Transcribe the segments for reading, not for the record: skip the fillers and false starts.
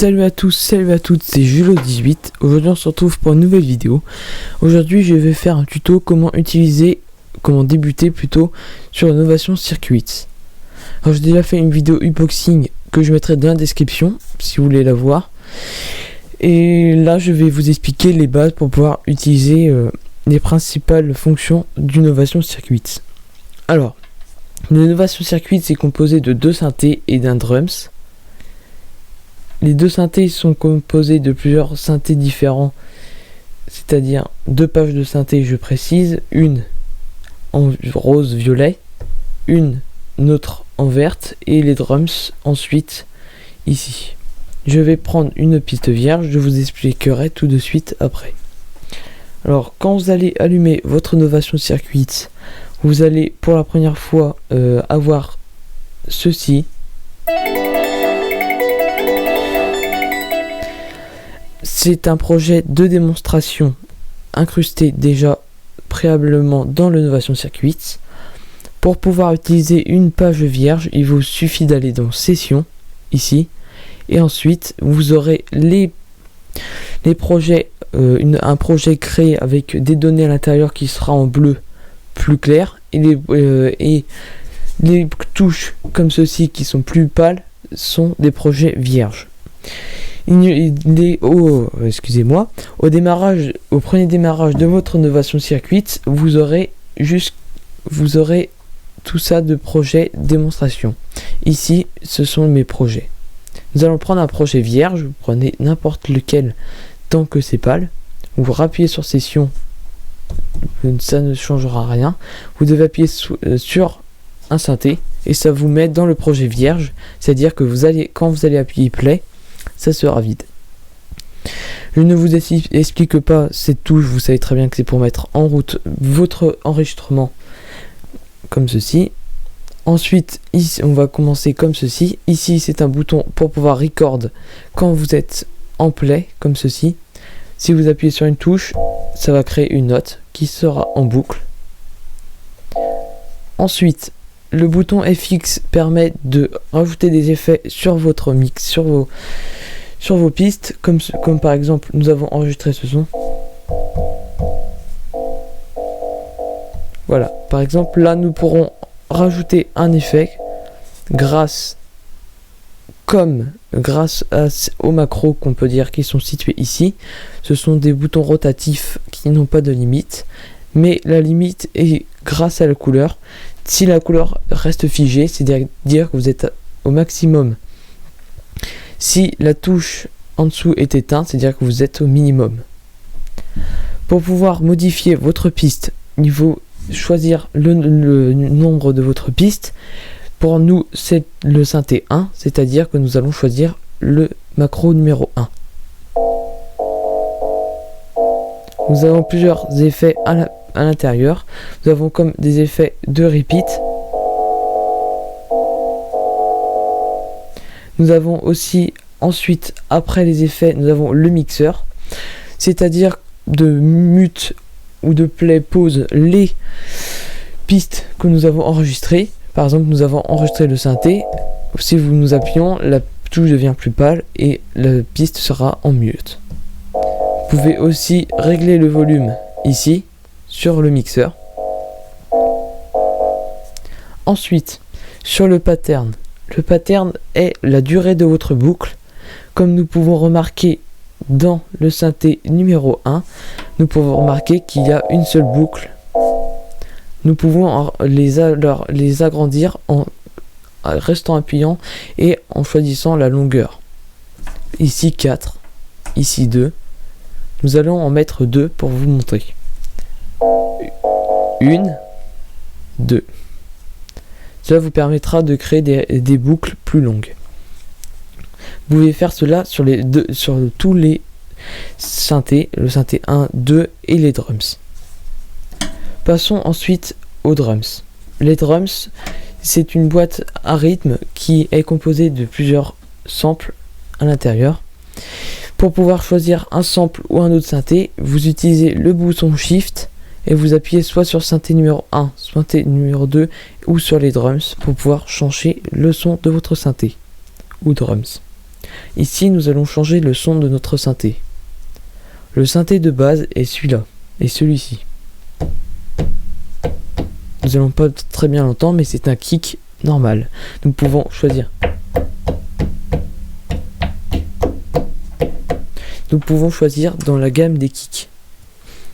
Salut à tous, salut à toutes, c'est Julo18. Aujourd'hui on se retrouve pour une nouvelle vidéo. Aujourd'hui je vais faire un tuto comment débuter sur Novation Circuits. Alors j'ai déjà fait une vidéo unboxing que je mettrai dans la description si vous voulez la voir. Et là je vais vous expliquer les bases pour pouvoir utiliser les principales fonctions du Novation Circuits. Alors, le Novation Circuits est composé de deux synthés et d'un drums. Les deux synthés sont composés de plusieurs synthés différents, c'est-à-dire deux pages de synthé, je précise, une en rose-violet, une autre en verte, et les drums ensuite ici. Je vais prendre une piste vierge, je vous expliquerai tout de suite après. Alors, quand vous allez allumer votre Novation Circuits, vous allez pour la première fois avoir ceci. C'est un projet de démonstration incrusté déjà préalablement dans le Novation Circuits. Pour pouvoir utiliser une page vierge, il vous suffit d'aller dans Session, ici, et ensuite vous aurez les projets, un projet créé avec des données à l'intérieur qui sera en bleu plus clair, et les touches comme ceci qui sont plus pâles sont des projets vierges. Au premier démarrage de votre Novation Circuits, vous aurez tout ça de projets démonstration. Ici, ce sont mes projets. Nous allons prendre un projet vierge, vous prenez n'importe lequel tant que c'est pâle, vous rappuyez sur Session, ça ne changera rien, vous devez appuyer sur un synthé et ça vous met dans le projet vierge, c'est-à-dire que quand vous allez appuyer Play, ça sera vide. Je ne vous explique pas cette touche, vous savez très bien que c'est pour mettre en route votre enregistrement comme ceci. Ensuite, ici, on va commencer comme ceci. Ici, c'est un bouton pour pouvoir record quand vous êtes en play, comme ceci. Si vous appuyez sur une touche, ça va créer une note qui sera en boucle. Ensuite, le bouton FX permet de rajouter des effets sur votre mix, sur vos pistes, comme par exemple, nous avons enregistré ce son. Voilà, par exemple, là, nous pourrons rajouter un effet grâce aux macros qu'on peut dire qui sont situés ici. Ce sont des boutons rotatifs qui n'ont pas de limite, mais la limite est grâce à la couleur. Si la couleur reste figée, c'est-à-dire que vous êtes au maximum. Si la touche en dessous est éteinte, c'est-à-dire que vous êtes au minimum. Pour pouvoir modifier votre piste, il faut choisir le nombre de votre piste. Pour nous, c'est le synthé 1, c'est-à-dire que nous allons choisir le macro numéro 1. Nous avons plusieurs effets à l'intérieur. Nous avons comme des effets de repeat. Nous avons aussi, ensuite, après les effets, nous avons le mixeur, c'est-à-dire de mute ou de play pause les pistes que nous avons enregistrées. Par exemple, nous avons enregistré le synthé. Si nous appuyons, la touche devient plus pâle et la piste sera en mute. Vous pouvez aussi régler le volume ici sur le mixeur. Ensuite, sur le pattern. Le pattern est la durée de votre boucle. Comme nous pouvons remarquer dans le synthé numéro 1, nous pouvons remarquer qu'il y a une seule boucle. Nous pouvons les agrandir en restant appuyant et en choisissant la longueur. Ici 4, ici 2. Nous allons en mettre 2 pour vous montrer. 1, 2. Cela vous permettra de créer des boucles plus longues. Vous pouvez faire cela sur tous les synthés, le synthé 1, 2 et les drums. Passons ensuite aux drums. Les drums, c'est une boîte à rythme qui est composée de plusieurs samples à l'intérieur. Pour pouvoir choisir un sample ou un autre synthé, vous utilisez le bouton Shift et vous appuyez soit sur synthé numéro 1, synthé numéro 2 ou sur les drums pour pouvoir changer le son de votre synthé ou drums. Ici, nous allons changer le son de notre synthé. Le synthé de base est celui-là, et celui-ci. Nous allons pas très bien l'entendre, mais c'est un kick normal. Nous pouvons choisir. Nous pouvons choisir dans la gamme des kicks.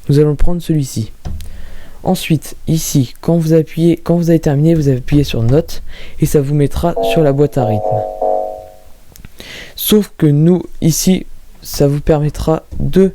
Nous allons prendre celui-ci. Ensuite, ici, quand vous avez terminé, vous appuyez sur Note et ça vous mettra sur la boîte à rythme. Sauf que nous, ici, ça vous permettra de,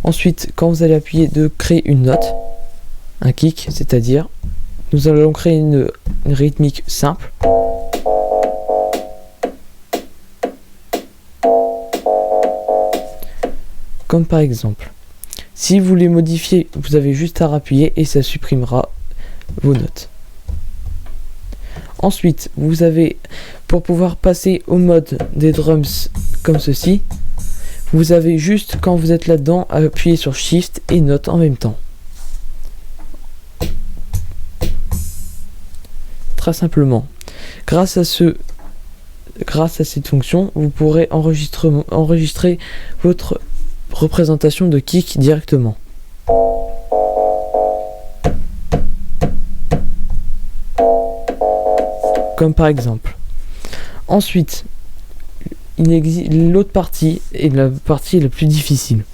ensuite, quand vous allez appuyer, de créer une note, un kick, c'est-à-dire, nous allons créer une rythmique simple. Comme par exemple, si vous voulez modifier, vous avez juste à appuyer et ça supprimera vos notes. Ensuite, vous avez, pour pouvoir passer au mode des drums comme ceci, vous avez juste, quand vous êtes là-dedans, à appuyer sur Shift et Note en même temps. Très simplement. Grâce à cette fonction, vous pourrez enregistrer votre représentation de kick directement. Comme par exemple. Ensuite, il existe l'autre partie et la partie la plus difficile.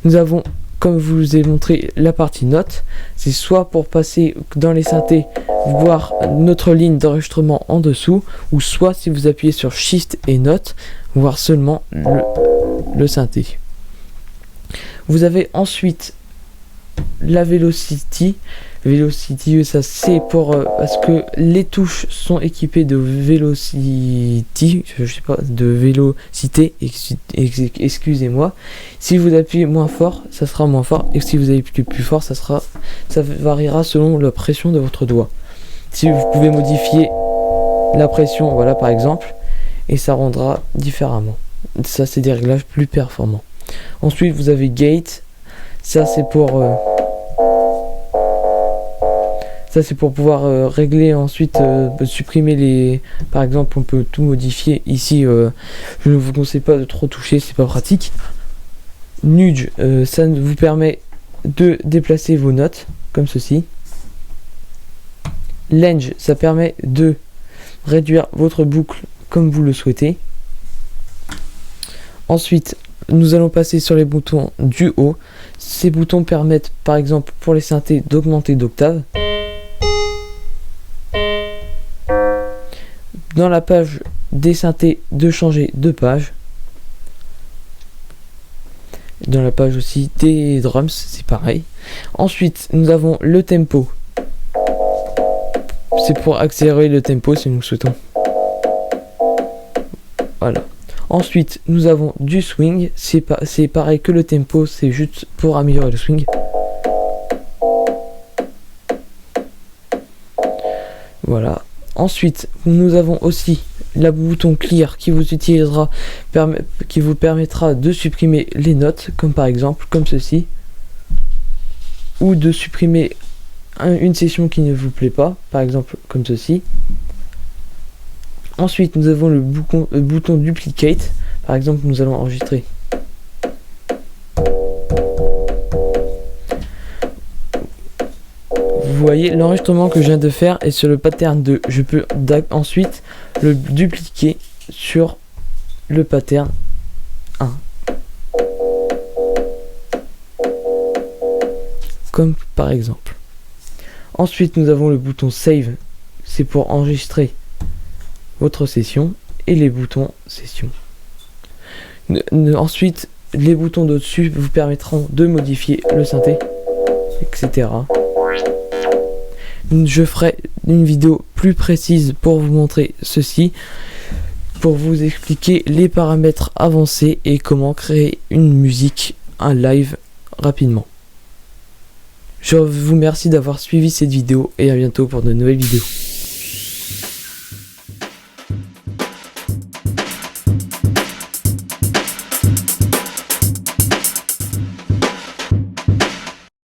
Nous avons, comme je vous ai montré, la partie note. C'est soit pour passer dans les synthés, voir notre ligne d'enregistrement en dessous, ou soit si vous appuyez sur Shift et Note, voir seulement le synthé. Vous avez ensuite la Velocity. Velocity, ça c'est pour parce que les touches sont équipées de Velocity, je sais pas, de vélocité, excusez-moi. Si vous appuyez moins fort, ça sera moins fort, et si vous appuyez plus fort, ça variera selon la pression de votre doigt. Si vous pouvez modifier la pression, voilà par exemple, et ça rendra différemment. Ça c'est des réglages plus performants. Ensuite vous avez Gate, ça c'est pour pouvoir régler ensuite, supprimer les, par exemple on peut tout modifier ici. Je ne vous conseille pas de trop toucher, c'est pas pratique. Nudge, ça vous permet de déplacer vos notes comme ceci. Lange, ça permet de réduire votre boucle comme vous le souhaitez. Ensuite nous allons passer sur les boutons du haut. Ces boutons permettent par exemple pour les synthés d'augmenter d'octave. Dans la page des synthés, de changer de page. Dans la page aussi des drums, c'est pareil. Ensuite, nous avons le tempo. C'est pour accélérer le tempo si nous le souhaitons. Voilà. Ensuite, nous avons du swing. C'est pareil que le tempo, c'est juste pour améliorer le swing. Voilà. Ensuite, nous avons aussi le bouton clear qui vous permettra de supprimer les notes, comme par exemple comme ceci, ou de supprimer une session qui ne vous plaît pas, par exemple comme ceci. Ensuite, nous avons le bouton duplicate. Par exemple, nous allons enregistrer. Vous voyez l'enregistrement que je viens de faire est sur le pattern 2. Je peux ensuite le dupliquer sur le pattern 1. Comme par exemple. Ensuite, nous avons le bouton save. C'est pour enregistrer votre session, et les boutons session. Ensuite, les boutons d'au-dessus vous permettront de modifier le synthé, etc. Je ferai une vidéo plus précise pour vous montrer ceci, pour vous expliquer les paramètres avancés et comment créer une musique, un live rapidement. Je vous remercie d'avoir suivi cette vidéo et à bientôt pour de nouvelles vidéos.